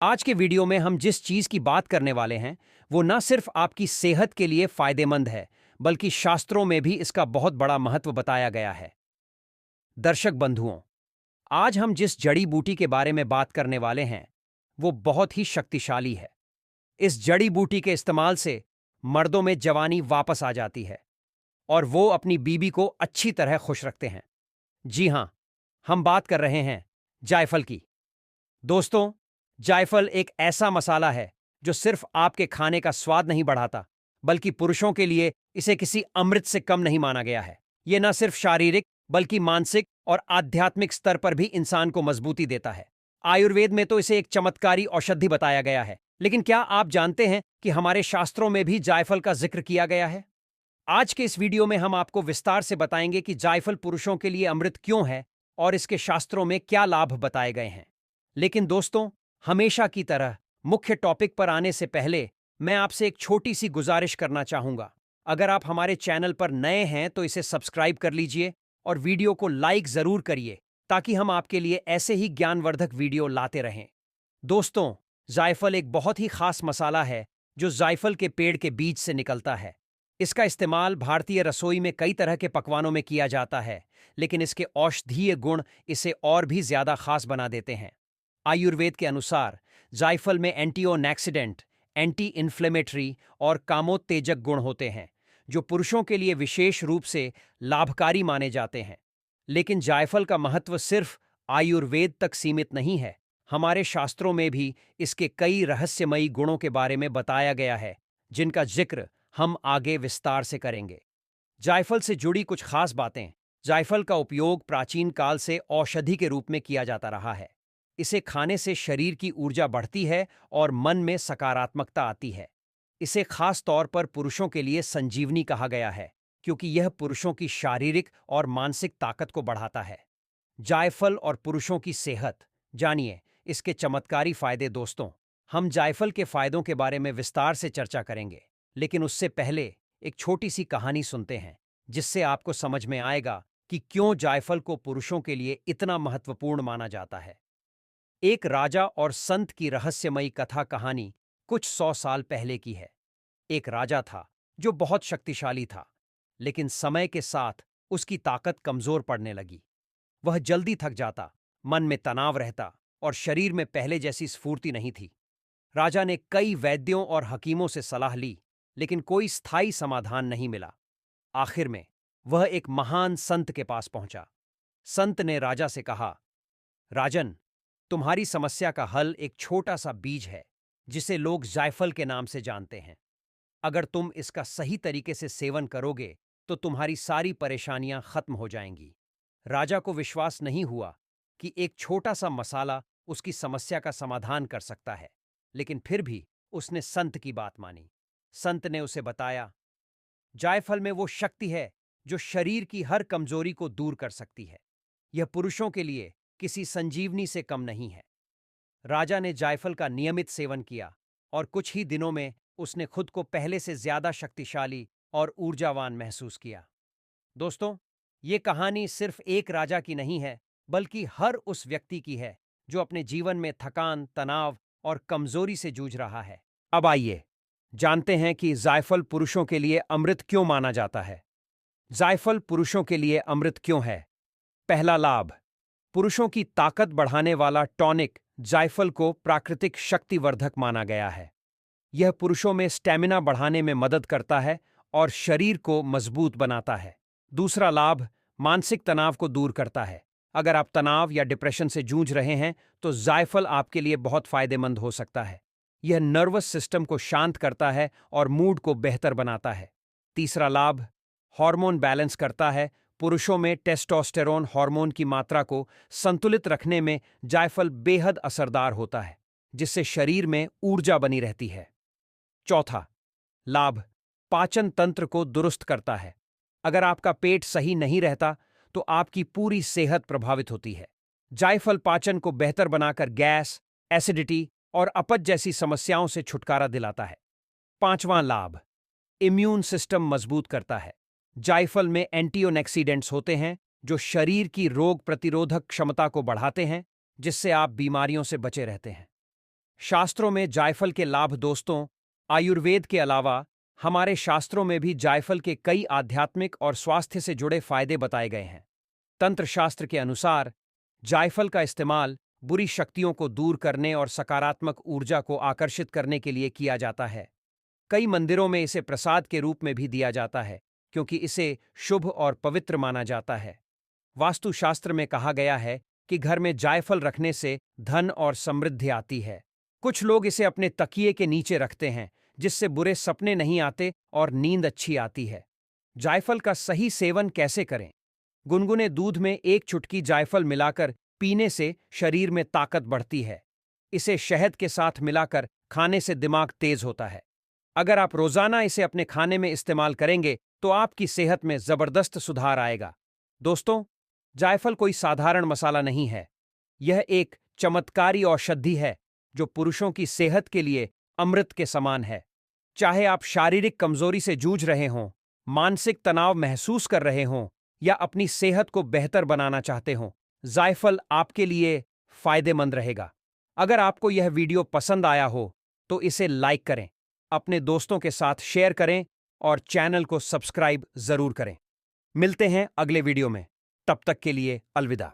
आज के वीडियो में हम जिस चीज की बात करने वाले हैं वो न सिर्फ आपकी सेहत के लिए फायदेमंद है, बल्कि शास्त्रों में भी इसका बहुत बड़ा महत्व बताया गया है। दर्शक बंधुओं, आज हम जिस जड़ी बूटी के बारे में बात करने वाले हैं वो बहुत ही शक्तिशाली है। इस जड़ी बूटी के इस्तेमाल से मर्दों में जवानी वापस आ जाती है और वो अपनी बीबी को अच्छी तरह खुश रखते हैं। जी हां, हम बात कर रहे हैं जायफल की। दोस्तों, जायफल एक ऐसा मसाला है जो सिर्फ आपके खाने का स्वाद नहीं बढ़ाता, बल्कि पुरुषों के लिए इसे किसी अमृत से कम नहीं माना गया है। यह न सिर्फ शारीरिक बल्कि मानसिक और आध्यात्मिक स्तर पर भी इंसान को मजबूती देता है। आयुर्वेद में तो इसे एक चमत्कारी औषधि बताया गया है, लेकिन क्या आप जानते हैं कि हमारे शास्त्रों में भी जायफल का जिक्र किया गया है? आज के इस वीडियो में हम आपको विस्तार से बताएंगे कि जायफल पुरुषों के लिए अमृत क्यों है और इसके शास्त्रों में क्या लाभ बताए गए हैं। लेकिन दोस्तों, हमेशा की तरह मुख्य टॉपिक पर आने से पहले मैं आपसे एक छोटी सी गुजारिश करना चाहूंगा। अगर आप हमारे चैनल पर नए हैं तो इसे सब्सक्राइब कर लीजिए और वीडियो को लाइक जरूर करिए, ताकि हम आपके लिए ऐसे ही ज्ञानवर्धक वीडियो लाते रहें। दोस्तों, जायफल एक बहुत ही खास मसाला है जो जायफल के पेड़ के बीज से निकलता है। इसका इस्तेमाल भारतीय रसोई में कई तरह के पकवानों में किया जाता है, लेकिन इसके औषधीय गुण इसे और भी ज्यादा खास बना देते हैं। आयुर्वेद के अनुसार जायफल में एंटीओक्सिडेंट, एंटी इन्फ्लेमेटरी और कामोत्तेजक गुण होते हैं, जो पुरुषों के लिए विशेष रूप से लाभकारी माने जाते हैं। लेकिन जायफल का महत्व सिर्फ आयुर्वेद तक सीमित नहीं है। हमारे शास्त्रों में भी इसके कई रहस्यमयी गुणों के बारे में बताया गया है, जिनका जिक्र हम आगे विस्तार से करेंगे। जायफल से जुड़ी कुछ खास बातें। जायफल का उपयोग प्राचीन काल से औषधि के रूप में किया जाता रहा है। इसे खाने से शरीर की ऊर्जा बढ़ती है और मन में सकारात्मकता आती है। इसे खास तौर पर पुरुषों के लिए संजीवनी कहा गया है, क्योंकि यह पुरुषों की शारीरिक और मानसिक ताकत को बढ़ाता है। जायफल और पुरुषों की सेहत, जानिए इसके चमत्कारी फायदे। दोस्तों, हम जायफल के फायदों के बारे में विस्तार से चर्चा करेंगे, लेकिन उससे पहले एक छोटी सी कहानी सुनते हैं, जिससे आपको समझ में आएगा कि क्यों जायफल को पुरुषों के लिए इतना महत्वपूर्ण माना जाता है। एक राजा और संत की रहस्यमयी कथा कहानी कुछ 100 साल पहले की है। एक राजा था जो बहुत शक्तिशाली था, लेकिन समय के साथ उसकी ताकत कमजोर पड़ने लगी। वह जल्दी थक जाता, मन में तनाव रहता और शरीर में पहले जैसी स्फूर्ति नहीं थी। राजा ने कई वैद्यों और हकीमों से सलाह ली, लेकिन कोई स्थायी समाधान नहीं मिला। आखिर में वह एक महान संत के पास पहुंचा। संत ने राजा से कहा, राजन, तुम्हारी समस्या का हल एक छोटा सा बीज है, जिसे लोग जायफल के नाम से जानते हैं। अगर तुम इसका सही तरीके से सेवन करोगे तो तुम्हारी सारी परेशानियां खत्म हो जाएंगी। राजा को विश्वास नहीं हुआ कि एक छोटा सा मसाला उसकी समस्या का समाधान कर सकता है, लेकिन फिर भी उसने संत की बात मानी। संत ने उसे बताया, जायफल में वो शक्ति है जो शरीर की हर कमजोरी को दूर कर सकती है। यह पुरुषों के लिए किसी संजीवनी से कम नहीं है। राजा ने जायफल का नियमित सेवन किया और कुछ ही दिनों में उसने खुद को पहले से ज्यादा शक्तिशाली और ऊर्जावान महसूस किया। दोस्तों, ये कहानी सिर्फ एक राजा की नहीं है, बल्कि हर उस व्यक्ति की है जो अपने जीवन में थकान, तनाव और कमजोरी से जूझ रहा है। अब आइए जानते हैं कि जायफल पुरुषों के लिए अमृत क्यों माना जाता है। जायफल पुरुषों के लिए अमृत क्यों है? पहला लाभ, पुरुषों की ताकत बढ़ाने वाला टॉनिक। जायफल को प्राकृतिक शक्तिवर्धक माना गया है। यह पुरुषों में स्टैमिना बढ़ाने में मदद करता है और शरीर को मजबूत बनाता है। दूसरा लाभ, मानसिक तनाव को दूर करता है। अगर आप तनाव या डिप्रेशन से जूझ रहे हैं तो जायफल आपके लिए बहुत फायदेमंद हो सकता है। यह नर्वस सिस्टम को शांत करता है और मूड को बेहतर बनाता है। तीसरा लाभ, हार्मोन बैलेंस करता है। पुरुषों में टेस्टोस्टेरोन हार्मोन की मात्रा को संतुलित रखने में जायफल बेहद असरदार होता है, जिससे शरीर में ऊर्जा बनी रहती है। चौथा लाभ, पाचन तंत्र को दुरुस्त करता है। अगर आपका पेट सही नहीं रहता तो आपकी पूरी सेहत प्रभावित होती है। जायफल पाचन को बेहतर बनाकर गैस, एसिडिटी और अपच जैसी समस्याओं से छुटकारा दिलाता है। पांचवां लाभ, इम्यून सिस्टम मजबूत करता है। जायफल में एंटीओक्सिडेंट्स होते हैं जो शरीर की रोग प्रतिरोधक क्षमता को बढ़ाते हैं, जिससे आप बीमारियों से बचे रहते हैं। शास्त्रों में जायफल के लाभ दोस्तों, आयुर्वेद के अलावा हमारे शास्त्रों में भी जायफल के कई आध्यात्मिक और स्वास्थ्य से जुड़े फायदे बताए गए हैं। तंत्र शास्त्र के अनुसार जायफल का इस्तेमाल बुरी शक्तियों को दूर करने और सकारात्मक ऊर्जा को आकर्षित करने के लिए किया जाता है। कई मंदिरों में इसे प्रसाद के रूप में भी दिया जाता है, क्योंकि इसे शुभ और पवित्र माना जाता है। वास्तुशास्त्र में कहा गया है कि घर में जायफल रखने से धन और समृद्धि आती है। कुछ लोग इसे अपने तकिए के नीचे रखते हैं, जिससे बुरे सपने नहीं आते और नींद अच्छी आती है। जायफल का सही सेवन कैसे करें? गुनगुने दूध में एक चुटकी जायफल मिलाकर पीने से शरीर में ताकत बढ़ती है। इसे शहद के साथ मिलाकर खाने से दिमाग तेज होता है। अगर आप रोजाना इसे अपने खाने में इस्तेमाल करेंगे तो आपकी सेहत में जबरदस्त सुधार आएगा। दोस्तों, जायफल कोई साधारण मसाला नहीं है। यह एक चमत्कारी औषधि है जो पुरुषों की सेहत के लिए अमृत के समान है। चाहे आप शारीरिक कमजोरी से जूझ रहे हों, मानसिक तनाव महसूस कर रहे हों या अपनी सेहत को बेहतर बनाना चाहते हों, जायफल आपके लिए फायदेमंद रहेगा। अगर आपको यह वीडियो पसंद आया हो तो इसे लाइक करें, अपने दोस्तों के साथ शेयर करें और चैनल को सब्सक्राइब जरूर करें। मिलते हैं अगले वीडियो में। तब तक के लिए अलविदा।